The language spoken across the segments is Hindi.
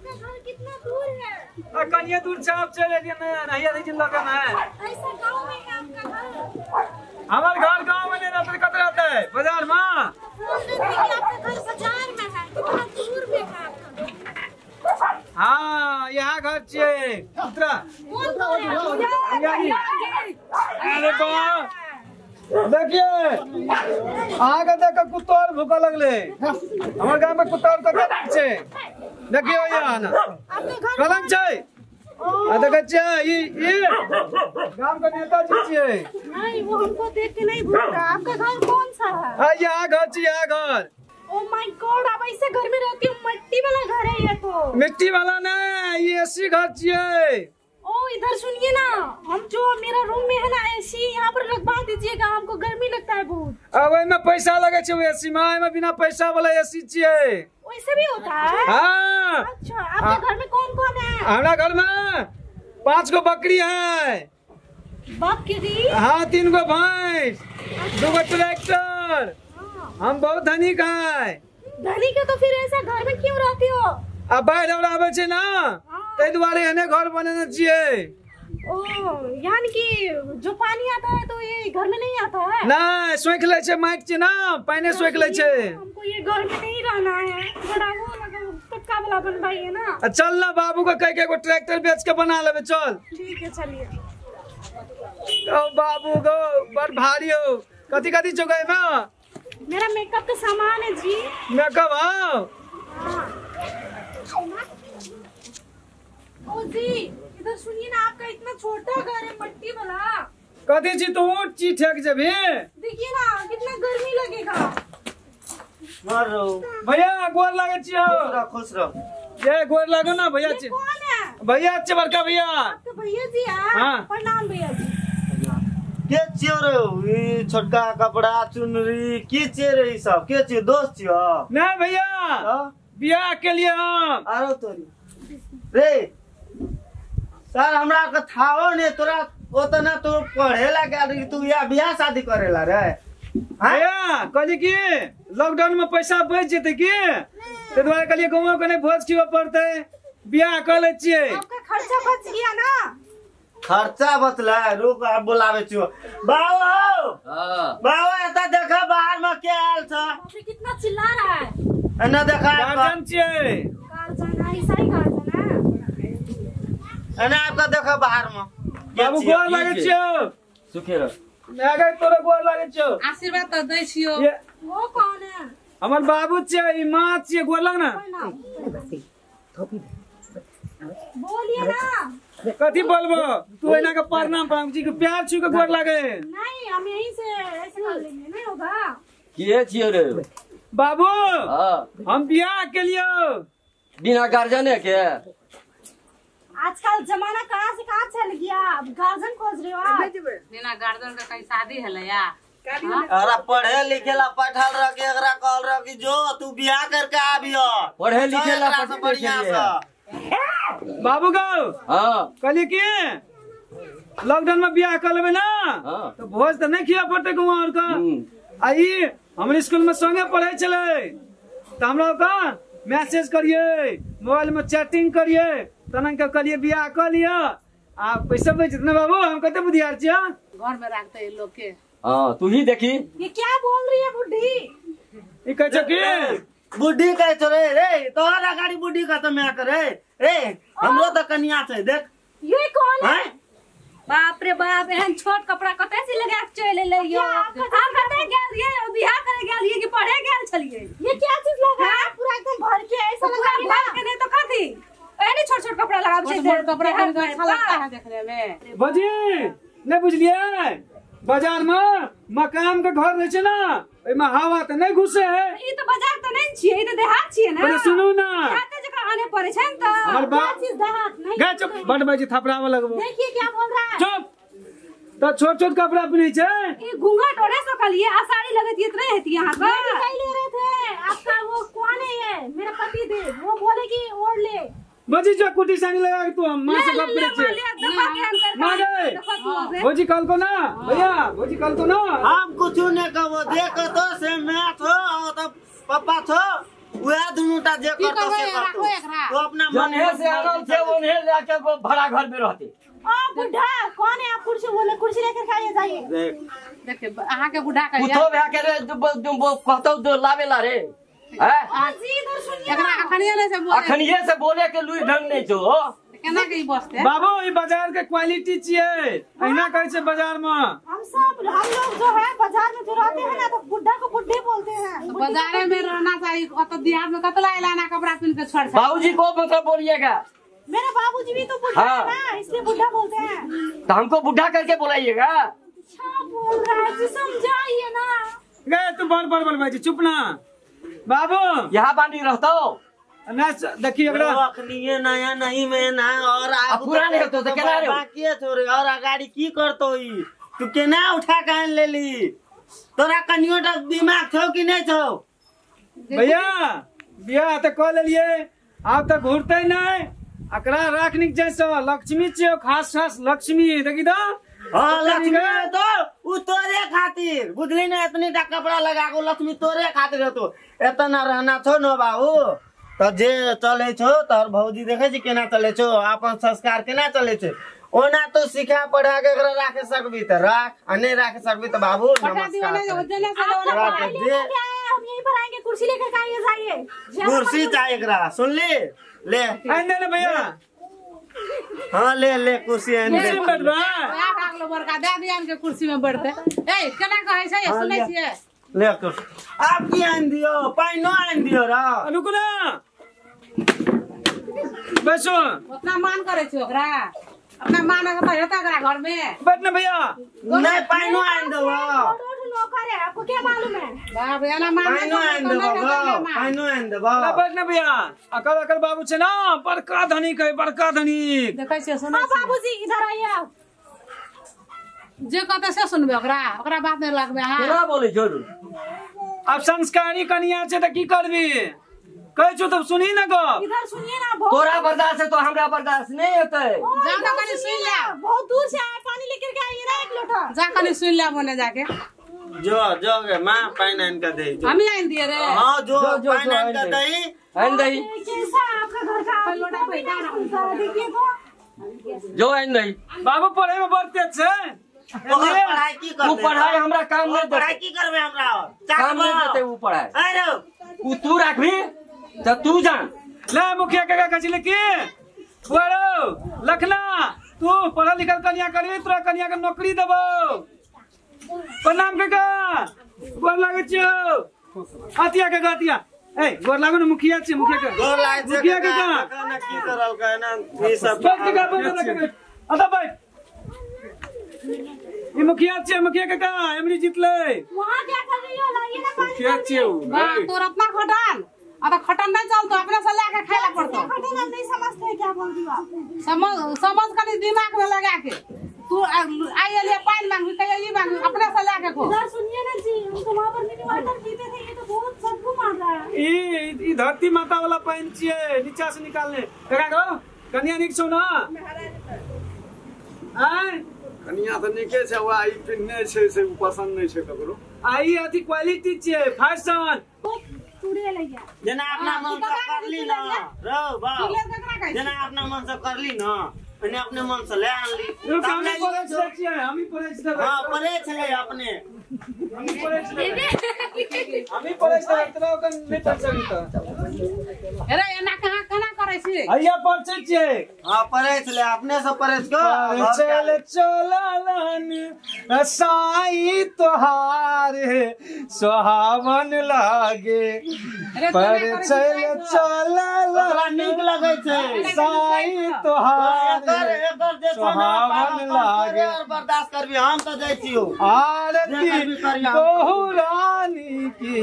आपका घर कितना दूर है? कनिया दूर से आप चले नहीं जिला का है। ऐसा गाँव में है आपका घर? हमारे घर गाँव में नहीं रहता, कत रहता है बाजार में। आपका घर बाजार में है, कितना दूर में है आपका? हाँ यहाँ घर चाहिए पुत्रा। अरे बा देखिए आगे देखो कुत्ता और भूखा लगले। हमारे गांव में कुत्ता और कते पीछे देखिए यहाँ ना कलंक छै। देखे छिए ये गांव का नेता जी छिए। नहीं वो हमको देख के नहीं भूलता। आपका घर कौन सा है? यहाँ घर छिए, यहाँ घर। ओह माय गॉड, आप ऐसे घर में रहती हो? मिट्टी वाला घर है ये तो। मिट्टी वाला नहीं, ये एसी घर छिए। ओ इधर सुनिए ना, हम जो मेरा रूम में है ना एसी, यहाँ पर लगवा दीजिएगा, हमको गर्मी लगता है बहुत। अब में पैसा लगे छे एसी में बिना पैसा वाला एसी छिए। वैसे भी होता है? हाँ। अच्छा आपके घर में कौन कौन है? हमारा घर में 5 गो बकरी है। बकरी? हाँ 3 गो भैंस, 2 गो ट्रैक्टर। हम बहुत धनिक है। धनिक है तो फिर ऐसा घर में क्यों रहती हो? अब बाढ़ आवे छे ना ते दुआरे एने घर बनेने छिए। ओह यानी कि जो पानी आता है तो ये घर में नहीं आता है? नहीं सोख ले छे माइक छे ना, पानी सोख ले छे। हमको ये घर में नहीं रहना है, बड़ा वो लगा पक्का वाला बनवाइए ना। चल ना बाबू को कह के एगो ट्रैक्टर बेच के बना लेबे चल। ठीक है चलिए। ओ बाबू गो बड़ भारी हो। कथी कथी जोगाई में? मेरा मेकअप का सामान है जी। मेकअप हां। ओ जी इधर सुनिए ना, आपका इतना छोटा घर है मिट्टी वाला। कथी छी तू ची ठेक जेबी? देखिए ना कितना गर्मी लगेगा। मारो भैया गोर लागे छियो। खुश रहो। ये गोर लागो ना भैया छी। कौन है? भैया अच्छे बड़का भैया। आपके भैया जी हैं? हाँ। प्रणाम भैया जी। के छियो रे? ई छोटका कपड़ा चुनरी की छियो रे? ई सब के छियो? दोस्त छियो? नहीं भैया बियाह के लिए हम। आरो तोरी रे सर हमरा के थाओ ने तोरा ओतना तो पढ़ेला के तू या बियाह शादी करेला रे? भैया कहली कि लॉकडाउन में पैसा बच जेते की ते दुआरे कहलिए गाँव के नहीं भोज खियो पड़ते, बियाह कर ले छिए। आपका खर्चा बच गया ना? खर्चा बतला रुक आप बुलावे छियो। बाबू हां बाबू एता देखा बाहर में के आल छ? अभी कितना चिल्ला रहा है? एना देखा गार्डन छिए। गार्जियन है, ऐसा ही गार्जियन है। एना आपका देखा बाहर में। बाबू गोर लागे छियो। सुखे रह। मैं गए तोरे गोर लागे छियो। आशीर्वाद तो दै छियो। ये वो कौन है? हमर बाबू छिए, ई मां छिए, गोर लग ना। बोलिए ना। कथी बोलबो तू एना के प्रणाम प्रणाम जी के प्यार छु के गोर लागे। नहीं हम यहीं से ऐसे कर लेंगे, नहीं होगा? के छियो रे? बाबू हां हम बियाह के लिए बिना गार्जियन के। आजकल जमाना कहाँ से कहाँ चल गया, गार्जियन खोज रहे हो आप? बिना गार्जियन का कहीं शादी है या? अरे पढ़े लिखे ला पढ़ल रह के एकरा कहल रह कि जो तू बियाह करके आबियो। पढ़े लिखे ला एकरा से बढ़िया से। बाबू गो हां कहली कि लॉकडाउन में बियाह कर लेबे ना हां तो भोज तो नहीं खिया पड़ते गाँव और का। आई हमरे स्कूल में संगे पढ़े चले तो हमरा का मैसेज करिए, मोबाइल में चैटिंग करिए, तनन के करिए बियाह कर लिया। आ पैसा बच जितना बाबू हम कहते बुधियार छिया घर में रखते हैं लोग के। हां तू ही देखी। ये क्या बोल रही है बुढ़ी? ई कह छ कि बुढ़ी कहे छो रे रे तोहरा गाड़ी बुढ़ी का तो मैं करे रे हमरो तो कन्या छै देख। ये कौन है? बाप रे बाप, एहन छोट कपड़ा कते से लगा के चले ले यो। आप कते गेल ये बियाह करे गेल ये कि पढ़े गेल छलिए? ये क्या चीज लगा है? पूरा एकदम भर के ऐसा लगा है भर के नहीं तो कथी एने छोट छोट कपड़ा लगा के छोट कपड़ा के अच्छा लगता है देखने में। बजी नहीं बुझलिए बाजार में मकान के घर रहे ना एमे हवा तो नहीं घुसे है। ई तो बाजार तो नहीं छिए, ई तो देहात छिए ना। पहले सुनू ना देहात जगह आने पड़े छै त। हमर बाप चीज देहात नहीं। गे चुप बड़ बजी थपड़ा में लगबो। देखिए क्या बोल रहा है। चुप तो छोट छोट कपड़ा पहने छे। ई घूंघट ओढ़े सकलिए आ साड़ी लगती इतना हेती यहां का। नहीं ले रहे थे। आपका वो कौन है? ये मेरा पति देव, वो बोले कि ओढ़ ले। बजी जो कुटी सानी लगा के तू हम मां से गप करे छे। मां गए भोजी कल को ना भैया, भोजी कल को ना हम कुछ नहीं कहो देख तो से मैं थो तो पापा थो वह दुनुटा जे की करतो करबै से करतो राखो एकरा तो अपना मन जने से आराम से उन्हें जाके वो भाड़ा घर में रहते। बुढ़ा कौन है आप? कुर्सी बोले, कुर्सी लेकर खाइए जाइए। देख देखिए अहाँ के बुढ़ा कहिया कुतो भे के रे जो कहतो दो लावेला रे हैं जी इधर सुनिए एकरा ना। अखनिया नहीं से बोले अखनिए से बोले के लुई ढंग नहीं छो। केना के ई बसते बाबू ये बाजार के क्वालिटी चाहिए ऐना कहे छे बाजार में। हम लोग जो है बाजार में जो रहते हैं ना तो बुढ़ा को बुढ़े बोलते हैं। बाजारे में रहना चाहिए। अत देहात में कतला इलाना कपड़ा पहन के छोड़ सकते। बाबूजी को मतलब बोलिएगा। मेरे बाबूजी भी तो बुढ़ा हाँ। है ना, इसलिए बुढ़ा बोलते हैं। तो हमको बुढ़ा करके बुलाइएगा। अच्छा बोल रहा है जी, समझाइए ना। गए तू बड़ भाई चुप ना बाबू। यहाँ बानी रहता हो ना देखिए अगला अखनिए नया नहीं में ना और अब पुराने होतो तो केना रे बाकी है छोरे और अगाड़ी की करतो ई तू केना उठा के आन लेली तोरा कनियो तक दिमाग छौ कि नहीं छौ भैया बियाह तो कह लेलिए आप तो घूरते नहीं अकरा राखनिक जैसा लक्ष्मी छियो खास लक्ष्मी देखी तो हाँ लक्ष्मी तो उ तोरे खातिर बुझली ना इतनी टा कपड़ा लगा को लक्ष्मी तोरे खातिर है तो इतना रहना छो न बाबू तो जे चले छो तोर भौजी देखे छी केना चले छो अपन संस्कार केना चले छे ओना तो सिखा पढ़ा के एकरा राखे सकबी त राख आ नहीं राखे सकबी त बाबू नमस्कार हम यहीं पर आएंगे, कुर्सी लेकर खाइए जाइए। कुर्सी चाहिए एकरा सुन ले आने ना भैया हाँ ले कुर्सी आन दे कुर्सी में बैठ बा अगलो बड़का दे दियान के कुर्सी में बैठते ए केना कहै छै हाँ, सुनै ले। छियै ले कुर्सी आप की आन दियो पाइनो आन दियो रा रुको ना बैठो उतना मान करे छै ओकरा अपना मान के हेता एकरा घर में बैठ ना भैया नहीं पाइनो आन दो नौकर है, आपको क्या मालूम है? बाप रे ना मान पाइनो आन दो पाइनो आन दो ना बैठ ना भैया अकल बाबू छे ना बड़का धनिक है बड़का धनिक देखै छियै सुनै हाँ छियै बाबूजी इधर आइए आप। जे कहते से सुनबे ओकरा बात नहीं लगबे हां केना बोले छो अब संस्कारी कन्या छे तो की करबी कहे छो तो सुनी ना गो इधर सुनिए ना। बहुत तोरा बर्दाश्त है तो हमरा बर्दाश्त नहीं होता है। जा इधर कनी सुन सुनिए ले ना, बहुत दूर से आए, पानी लेकर के आइए ना एक लोटा। जा कनी सुन ले मोने जाके जो गे मां पाइन आन के दे हम ही आइन दिए रे हां जो जो पाइन आन के दई आइन दही अरे, कैसा आपका घर का लोटा आदमी पैसा कितना खुलता है, देखिए तो। जो आइन दही बाबू पढ़े में बढ़ते छे ओकर पढ़ाई की तू करबे पढ़ाई हमरा काम नहीं पढ़ाई देते की करबे हमरा काम नहीं देते वो पढ़ाई अरे तू रखबी तो तू जान ले मुखिया के कचले की वारो लखना तू पढ़ा लिखल कन्या करबी तोरा कन्या के नौकरी देबो प्रणाम काका गोर लागे छियो अतिया के गातिया ए गोर लागो न मुखिया छी मुखिया के गोर लागे छै मुखिया के का ना की करल का ना ई सब बैठ के बैठ अदा बैठ ये मुखिया छी मुखिया के का एमरी जीतले वहाँ क्या कर रही हो? लाइए ना पानी। मुखिया छी बा तोर अपना खटन अब खटन नहीं चलतो अपने से लेके खाइला पड़तो खटन हम नहीं समझते क्या बोल रही हो आप। समझ कनी दिमाग में लगा के तू आई लिए पानी मांगी कहिए ये मांगी अपने से लेके को इधर सुनिए ना जी, हम तो वहाँ पर मिनी वाटर पीते थे, ये तो बहुत सबको मार रहा है। ई धरती माता वाला पानी छिए नीचा से निकालने काका गो कन्या निक छौ ना आय कनिया तो निके छै वा ई पिन्ने छै से पसंद नहीं छै ककरो आई अथी क्वालिटी छिए फैशन चूड़िए ले गया। जेना अपना मन से करली ना रो बा ले ककरा कहै जेना अपना मन से करली ना एने अपने मन से ले आनली रुक हम ही पढ़े छिए हम ही पढ़े छिए हां पढ़े छले अपने हम ही पढ़े छिए तोरा ओकर नहीं पढ़ सकी त अरे एना कहां कना करे छी आइया पढ़े छिए हां पढ़े छले अपने से पढ़े को चल चलन साई तोहार सुहावन लागे पर चल ओकरा नीक चलन लगे छै साई तोहार एकर जे सुहावन लागे और बर्दाश्त करबी हम तो जाय छियो आरती बहु रानी की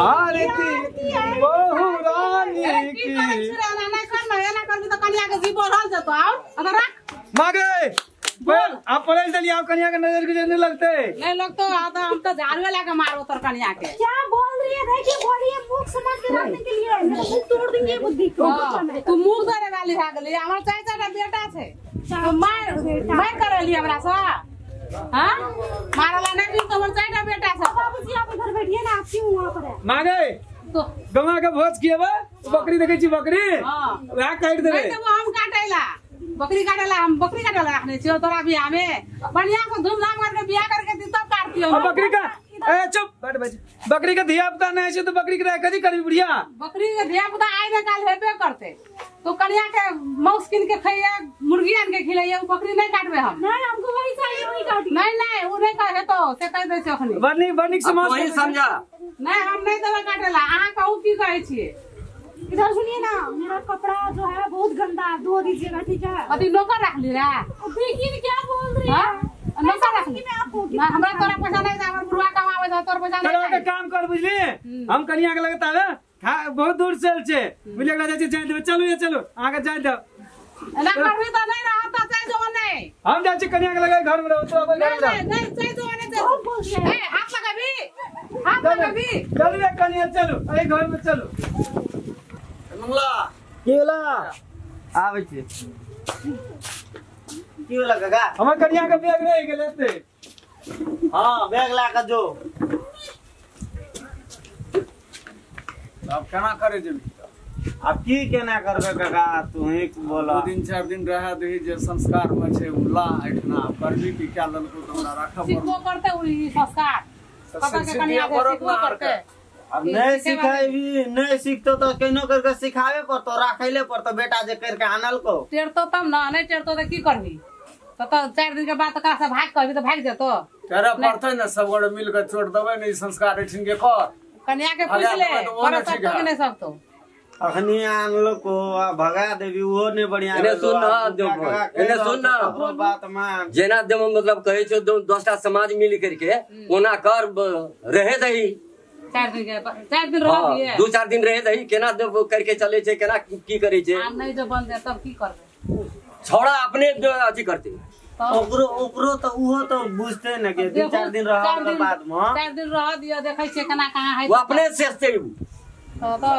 आरती बहु रानी की नहीं करना एना करबी तो कन्या के जीव बढ़ल जतो और अब रख मागे बोल आप पढ़े चलिए आप कन्या के नजर के नहीं लगते नहीं लोग तो हम तो झाड़ू लेके मारो तोर कन्या के क्या बोल रही है? देखिए बोलिए, मुख समझ के रखने के लिए मेरा मुख तोड़ देंगे बुद्धि को। तू मुंह धरे वाली भाग गली हमर चाचा बेटा छे तो मैं करली हमरा सा हां मारला नहीं भी तो हमर चाचा बेटा छे बाबूजी आप इधर बैठिए ना, आप क्यों वहाँ पर है? मागे तो गवा के भोज किए बा बकरी देखे छी बकरी हां वह काट देबे नहीं तो वो हम काटेला बकरी काटेला रखने छियो तोरा बियाह में बढ़िया से धूमधाम करके बियाह करके दी तब काटती हो बकरी का ए चुप बैठ बैठ बकरी का धिया पुता नहीं है तो बकरी के कदी करबी बुढ़िया बकरी के धिया पुता आए ना काल हेबे करते तो कन्या के मौस किन के खाइए मुर्गी आन के खिलाइए बकरी नहीं काटबे हम नहीं हमको वही चाहिए वही काटी नहीं वो नहीं कहे तो से कह दे छखनी बनी समाज वही समझा नहीं हम नहीं देबे काटेला आहा कहू की कहे छिए इधर सुनिए ना मेरा कपड़ा जो है बहुत गंदा है धो दीजिएगा ठीक है अभी नौकर रख ली रे देखिए क्या बोल रही है नौकर रख ली ना हमरा तोरा पैसा नहीं दे हमर बुढ़वा कमावे छ तोर पैसा चलो नहीं के काम कर बुझली हम कनिया के लगता है बहुत दूर से छे मिले के जाय जाय देबे चलो ये चलो आगे जाय दो ना करबी तो नहीं रहा तो चाहे जो नहीं हम जाय छी कनिया के लगे घर में रहो तो अपन घर में नहीं चाहे जो नहीं ए हाथ लगाबी चलो ये कनिया चलो अरे घर में चलो मंगला की होला आबै छी की होला काका हमर कनिया के बैग रह गेल एते हां बैग ला के जो अब केना करे जेबी अब की केना करबे काका तू ही बोला 2 दिन 4 दिन रह दही जे संस्कार में छे उला एठना करबी की क्या ललको तो हमरा राखब सिखो करते उई संस्कार पापा के कन्या के सिखो करते अब नहीं सिखाई नहीं सीखतो तो केनो करके सिखावे पड़तो राखैले पड़तो बेटा जे करके आनल को टेरतो तब ना नहीं टेरतो तो की करबी तो 4 दिन के बाद तो कहां से भाग कहबी तो भाग जेतो करे पड़ते ना सब गोड़ मिल के छोड़ देबे नहीं संस्कार एठन के कर कन्या के पूछ ले पर सब तो नहीं सब तो अखनी आनलो को भगा देवी वो ने बढ़िया इने सुन ना देव इने सुन ना बात मान जेना देव मतलब कहे छो 10टा समाज मिल करके ओना कर रहे दही 4 दिन रह दिए 2-4 दिन रहे दही केना देव करके चले छे केना की करे छे हम नहीं जो बन दे तब की करबे छोड़ा अपने अथी करते ओकरो तो उहो तो बुझते न के 2-4 दिन रह के बाद में 4 दिन रह दियो देखै छे केना कहां है वो अपने से तो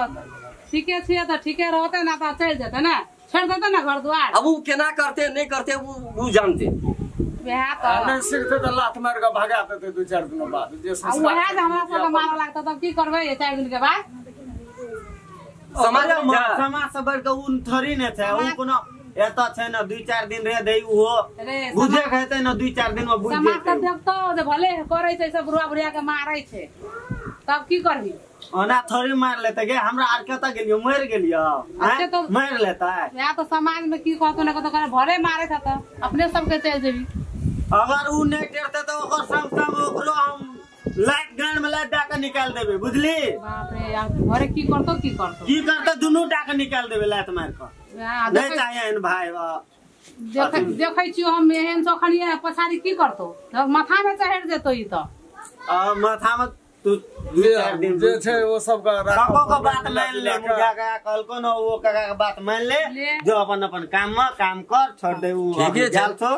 ठीके छिए तो ठीके रहते ना तो चल जेते ना छोड़ देते ना घर द्वार अब वो केना करते नहीं करते वो जानते बियाह तो नहीं सीखते तो लात मार के भगा देते 2-4 दिन बाद जे वह संस्कार हमरा सब मारा लागत तब की करबे ये 4 दिन के बाद समाज से बढ़ के उन थरी ने थे उ कोनो एता छै न 2-4 दिन रह दई उहो बुझे कहते न 2-4 दिन में बुझ समाज जेते के देखतो जे भले करे छै सब बुढ़ा बुढ़िया के मारै छै तब की करबी ओना थोड़ी मार लेते गे हमरा आर कता गेलियो मर गेलियो अच्छा तो मार लेता है या तो समाज में की कहतो न कहतो भले मारे था तो अपने सब के चल जेबी अगर उ नहीं टेरते तो ओकर संग संग ओकरो हम लाइट गन में लाइट डाका निकाल देबे बुझली बाप रे यार घरे की करते दुनू डाका निकाल देबे लाइट मार के नहीं चाहिए इन भाई देखै छियो हम एहन सोखनिया पछाड़ी की करतो माथा में चढ़ जेतो ई तो माथा में तू 2-4 दिन जे छे वो सब का काको का बात मान ले मुझा का कल को न वो काका का बात मान ले जो अपन अपन काम में काम कर छोड़ दे वो ठीक है जाल छो